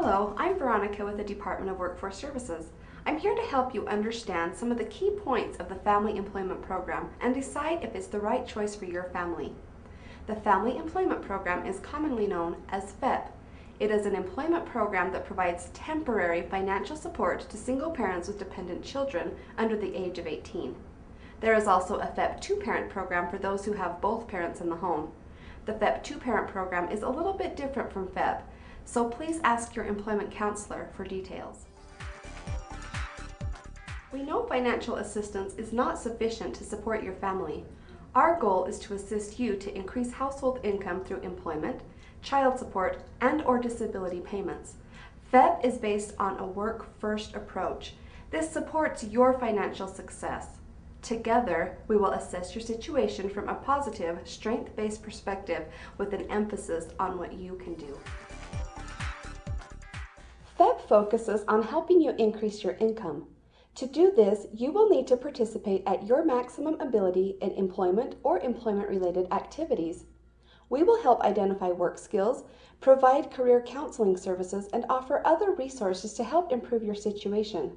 Hello, I'm Veronica with the Department of Workforce Services. I'm here to help you understand some of the key points of the Family Employment Program and decide if it's the right choice for your family. The Family Employment Program is commonly known as FEP. It is an employment program that provides temporary financial support to single parents with dependent children under the age of 18. There is also a FEP two-parent program for those who have both parents in the home. The FEP two-parent program is a little bit different from FEP, so please ask your employment counselor for details. We know financial assistance is not sufficient to support your family. Our goal is to assist you to increase household income through employment, child support, and/or disability payments. FEP is based on a work-first approach. This supports your financial success. Together, we will assess your situation from a positive, strength-based perspective with an emphasis on what you can do. FEP focuses on helping you increase your income. To do this, you will need to participate at your maximum ability in employment or employment-related activities. We will help identify work skills, provide career counseling services, and offer other resources to help improve your situation.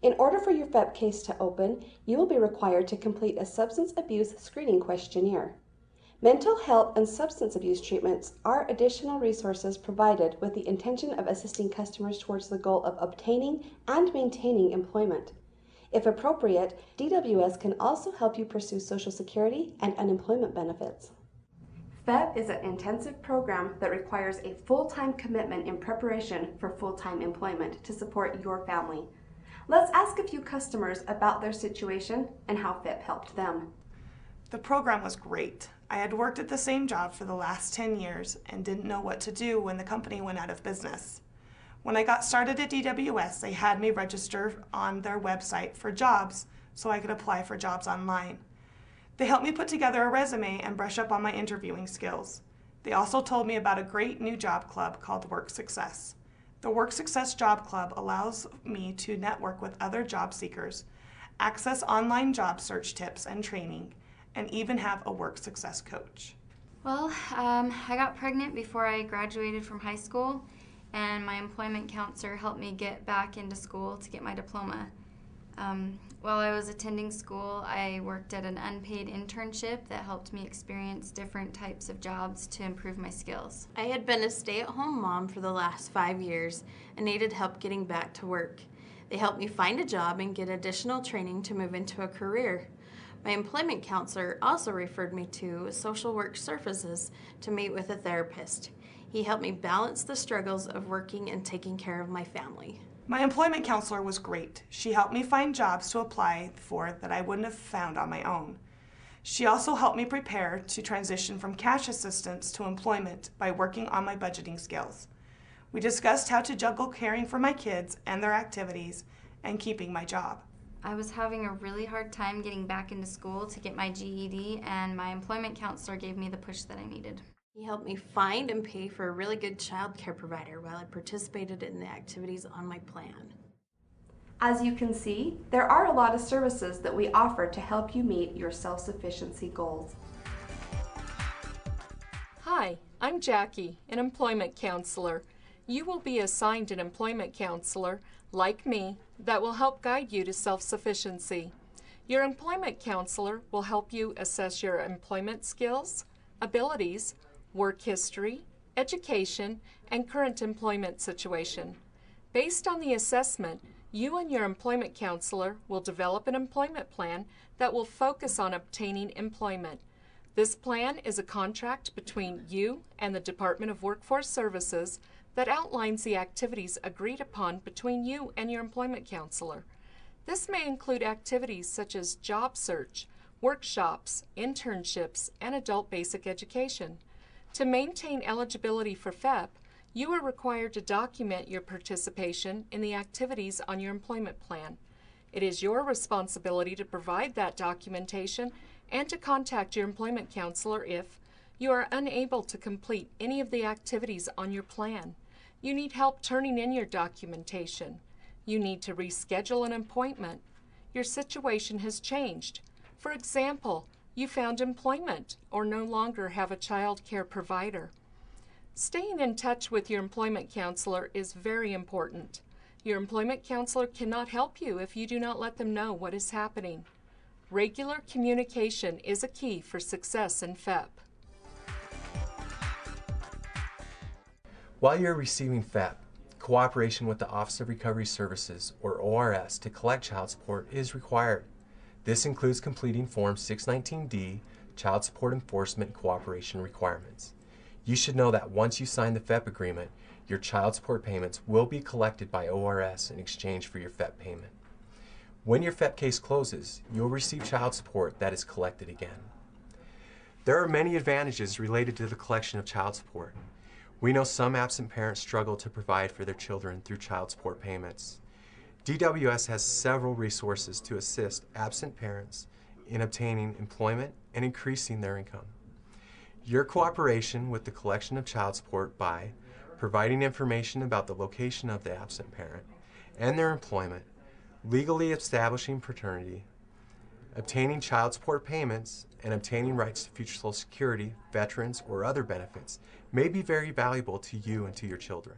In order for your FEP case to open, you will be required to complete a substance abuse screening questionnaire. Mental health and substance abuse treatments are additional resources provided with the intention of assisting customers towards the goal of obtaining and maintaining employment. If appropriate, DWS can also help you pursue Social Security and unemployment benefits. FEP is an intensive program that requires a full-time commitment in preparation for full-time employment to support your family. Let's ask a few customers about their situation and how FEP helped them. The program was great. I had worked at the same job for the last 10 years and didn't know what to do when the company went out of business. When I got started at DWS, they had me register on their website for jobs so I could apply for jobs online. They helped me put together a resume and brush up on my interviewing skills. They also told me about a great new job club called Work Success. The Work Success Job Club allows me to network with other job seekers, access online job search tips and training, and even have a work success coach. Well, I got pregnant before I graduated from high school, and my employment counselor helped me get back into school to get my diploma. While I was attending school, I worked at an unpaid internship that helped me experience different types of jobs to improve my skills. I had been a stay-at-home mom for the last 5 years and needed help getting back to work. They helped me find a job and get additional training to move into a career. My employment counselor also referred me to social work services to meet with a therapist. He helped me balance the struggles of working and taking care of my family. My employment counselor was great. She helped me find jobs to apply for that I wouldn't have found on my own. She also helped me prepare to transition from cash assistance to employment by working on my budgeting skills. We discussed how to juggle caring for my kids and their activities and keeping my job. I was having a really hard time getting back into school to get my GED, and my employment counselor gave me the push that I needed. He helped me find and pay for a really good child care provider while I participated in the activities on my plan. As you can see, there are a lot of services that we offer to help you meet your self-sufficiency goals. Hi, I'm Jackie, an employment counselor. You will be assigned an employment counselor, like me, that will help guide you to self-sufficiency. Your employment counselor will help you assess your employment skills, abilities, work history, education, and current employment situation. Based on the assessment, you and your employment counselor will develop an employment plan that will focus on obtaining employment. This plan is a contract between you and the Department of Workforce Services that outlines the activities agreed upon between you and your employment counselor. This may include activities such as job search, workshops, internships, and adult basic education. To maintain eligibility for FEP, you are required to document your participation in the activities on your employment plan. It is your responsibility to provide that documentation and to contact your employment counselor if you are unable to complete any of the activities on your plan. You need help turning in your documentation. You need to reschedule an appointment. Your situation has changed. For example, you found employment or no longer have a child care provider. Staying in touch with your employment counselor is very important. Your employment counselor cannot help you if you do not let them know what is happening. Regular communication is a key for success in FEP. While you're receiving FEP, cooperation with the Office of Recovery Services, or ORS, to collect child support is required. This includes completing Form 619D, Child Support Enforcement Cooperation Requirements. You should know that once you sign the FEP agreement, your child support payments will be collected by ORS in exchange for your FEP payment. When your FEP case closes, you'll receive child support that is collected again. There are many advantages related to the collection of child support. We know some absent parents struggle to provide for their children through child support payments. DWS has several resources to assist absent parents in obtaining employment and increasing their income. Your cooperation with the collection of child support by providing information about the location of the absent parent and their employment, legally establishing paternity, obtaining child support payments, and obtaining rights to future Social Security, veterans, or other benefits may be very valuable to you and to your children.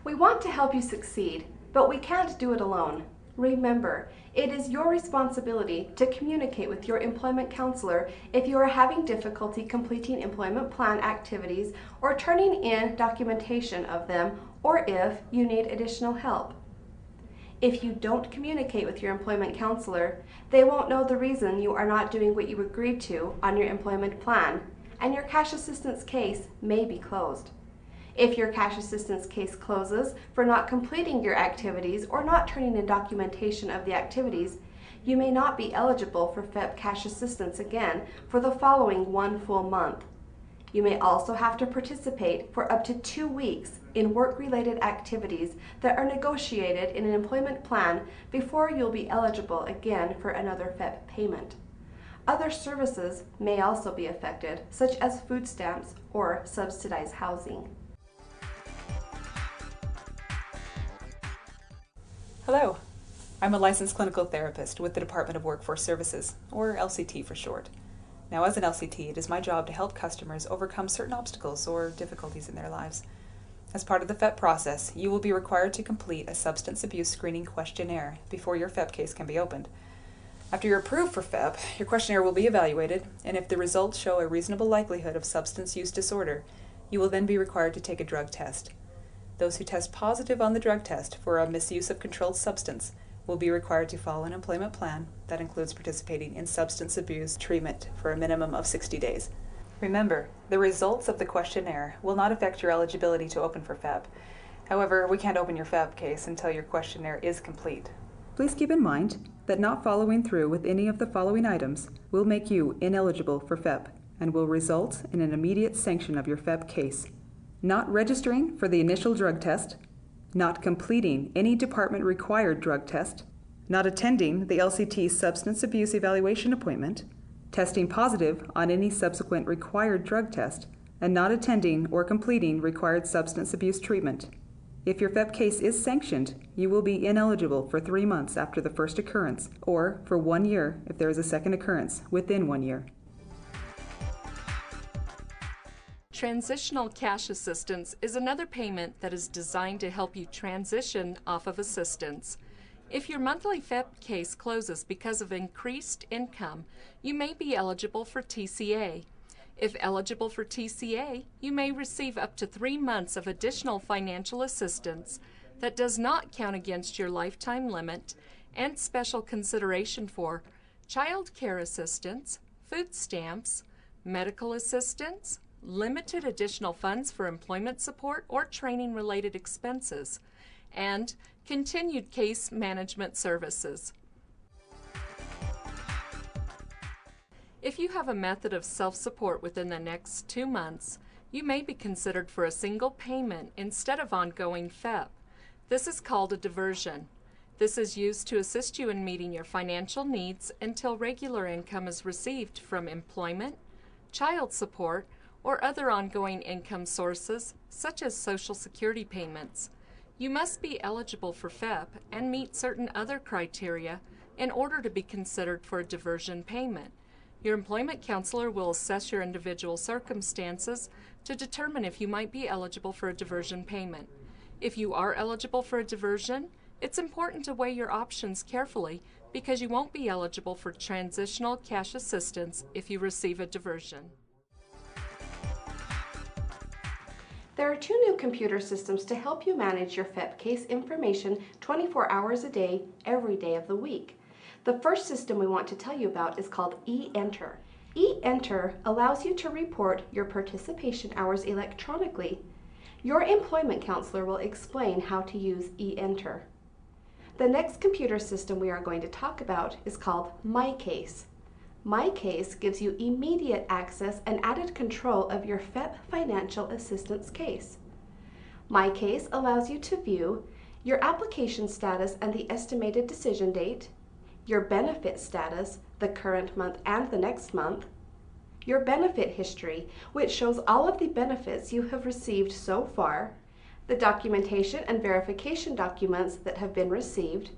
We want to help you succeed, but we can't do it alone. Remember, it is your responsibility to communicate with your employment counselor if you are having difficulty completing employment plan activities or turning in documentation of them, or if you need additional help. If you don't communicate with your employment counselor, they won't know the reason you are not doing what you agreed to on your employment plan, and your cash assistance case may be closed. If your cash assistance case closes for not completing your activities or not turning in documentation of the activities, you may not be eligible for FEP cash assistance again for the following 1 full month. You may also have to participate for up to 2 weeks in work-related activities that are negotiated in an employment plan before you'll be eligible again for another FEP payment. Other services may also be affected, such as food stamps or subsidized housing. Hello, I'm a licensed clinical therapist with the Department of Workforce Services, or LCT for short. Now, as an LCT, it is my job to help customers overcome certain obstacles or difficulties in their lives. As part of the FEP process, you will be required to complete a substance abuse screening questionnaire before your FEP case can be opened. After you're approved for FEP, your questionnaire will be evaluated, and if the results show a reasonable likelihood of substance use disorder, you will then be required to take a drug test. Those who test positive on the drug test for a misuse of controlled substance will be required to follow an employment plan that includes participating in substance abuse treatment for a minimum of 60 days. Remember, the results of the questionnaire will not affect your eligibility to open for FEP. However, we can't open your FEP case until your questionnaire is complete. Please keep in mind that not following through with any of the following items will make you ineligible for FEP and will result in an immediate sanction of your FEP case. Not registering for the initial drug test, not completing any department-required drug test, not attending the LCT substance abuse evaluation appointment, testing positive on any subsequent required drug test, and not attending or completing required substance abuse treatment. If your FEP case is sanctioned, you will be ineligible for 3 months after the first occurrence, or for 1 year if there is a second occurrence within 1 year. Transitional cash assistance is another payment that is designed to help you transition off of assistance. If your monthly FEP case closes because of increased income, you may be eligible for TCA. If eligible for TCA, you may receive up to 3 months of additional financial assistance that does not count against your lifetime limit and special consideration for child care assistance, food stamps, medical assistance, limited additional funds for employment support or training-related expenses, and continued case management services. If you have a method of self-support within the next 2 months, you may be considered for a single payment instead of ongoing FEP. This is called a diversion. This is used to assist you in meeting your financial needs until regular income is received from employment, child support, or other ongoing income sources, such as Social Security payments. You must be eligible for FEP and meet certain other criteria in order to be considered for a diversion payment. Your employment counselor will assess your individual circumstances to determine if you might be eligible for a diversion payment. If you are eligible for a diversion, it's important to weigh your options carefully because you won't be eligible for transitional cash assistance if you receive a diversion. There are 2 new computer systems to help you manage your FEP case information 24 hours a day, every day of the week. The first system we want to tell you about is called eEnter. eEnter allows you to report your participation hours electronically. Your employment counselor will explain how to use eEnter. The next computer system we are going to talk about is called MyCase. MyCase gives you immediate access and added control of your FEP financial assistance case. MyCase allows you to view your application status and the estimated decision date, your benefit status, the current month and the next month, your benefit history, which shows all of the benefits you have received so far, the documentation and verification documents that have been received,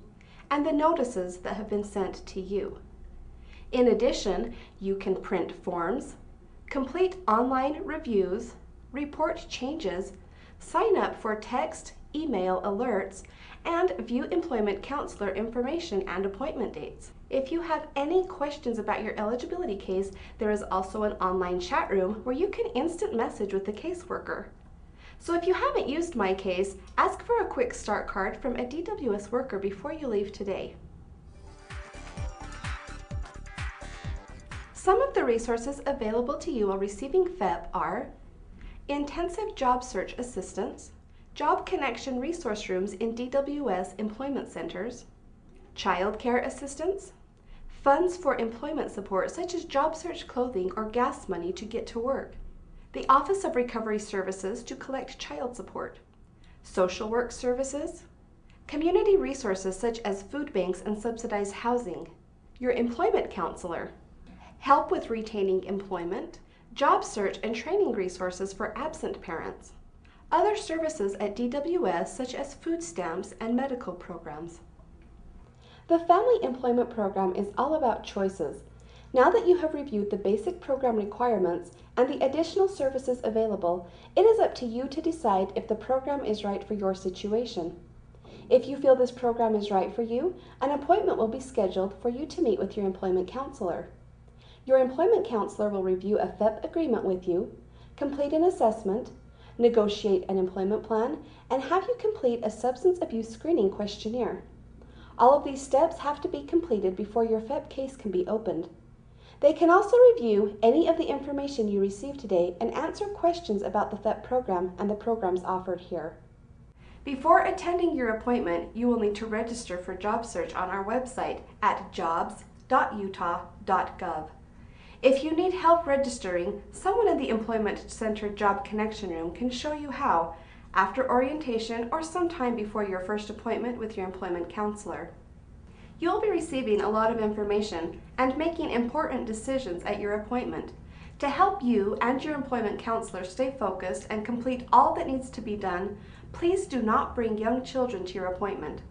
and the notices that have been sent to you. In addition, you can print forms, complete online reviews, report changes, sign up for text, email alerts, and view employment counselor information and appointment dates. If you have any questions about your eligibility case, there is also an online chat room where you can instant message with the caseworker. So if you haven't used MyCase, ask for a quick start card from a DWS worker before you leave today. Some of the resources available to you while receiving FEP are intensive job search assistance, job connection resource rooms in DWS employment centers, child care assistance, funds for employment support such as job search clothing or gas money to get to work, the Office of Recovery Services to collect child support, social work services, community resources such as food banks and subsidized housing, your employment counselor, help with retaining employment, job search and training resources for absent parents, other services at DWS such as food stamps and medical programs. The Family Employment Program is all about choices. Now that you have reviewed the basic program requirements and the additional services available, it is up to you to decide if the program is right for your situation. If you feel this program is right for you, an appointment will be scheduled for you to meet with your employment counselor. Your employment counselor will review a FEP agreement with you, complete an assessment, negotiate an employment plan, and have you complete a substance abuse screening questionnaire. All of these steps have to be completed before your FEP case can be opened. They can also review any of the information you received today and answer questions about the FEP program and the programs offered here. Before attending your appointment, you will need to register for job search on our website at jobs.utah.gov. If you need help registering, someone in the Employment Center Job Connection Room can show you how after orientation or sometime before your first appointment with your employment counselor. You'll be receiving a lot of information and making important decisions at your appointment. To help you and your employment counselor stay focused and complete all that needs to be done, please do not bring young children to your appointment.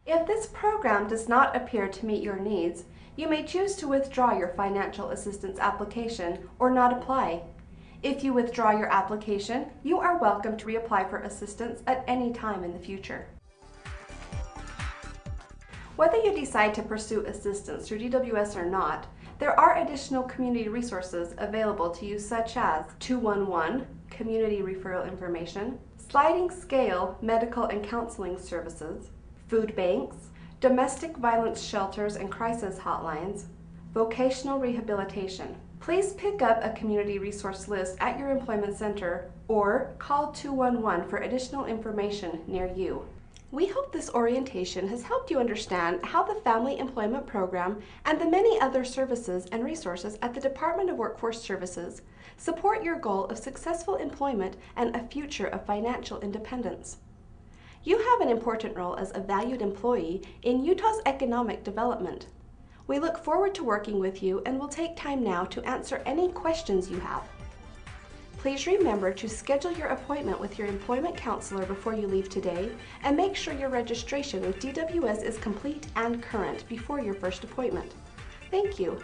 If this program does not appear to meet your needs, you may choose to withdraw your financial assistance application or not apply. If you withdraw your application, you are welcome to reapply for assistance at any time in the future. Whether you decide to pursue assistance through DWS or not, there are additional community resources available to you such as 211 community referral information, sliding scale medical and counseling services, food banks, domestic violence shelters and crisis hotlines, vocational rehabilitation. Please pick up a community resource list at your employment center or call 211 for additional information near you. We hope this orientation has helped you understand how the Family Employment Program and the many other services and resources at the Department of Workforce Services support your goal of successful employment and a future of financial independence. You have an important role as a valued employee in Utah's economic development. We look forward to working with you and will take time now to answer any questions you have. Please remember to schedule your appointment with your employment counselor before you leave today and make sure your registration with DWS is complete and current before your first appointment. Thank you.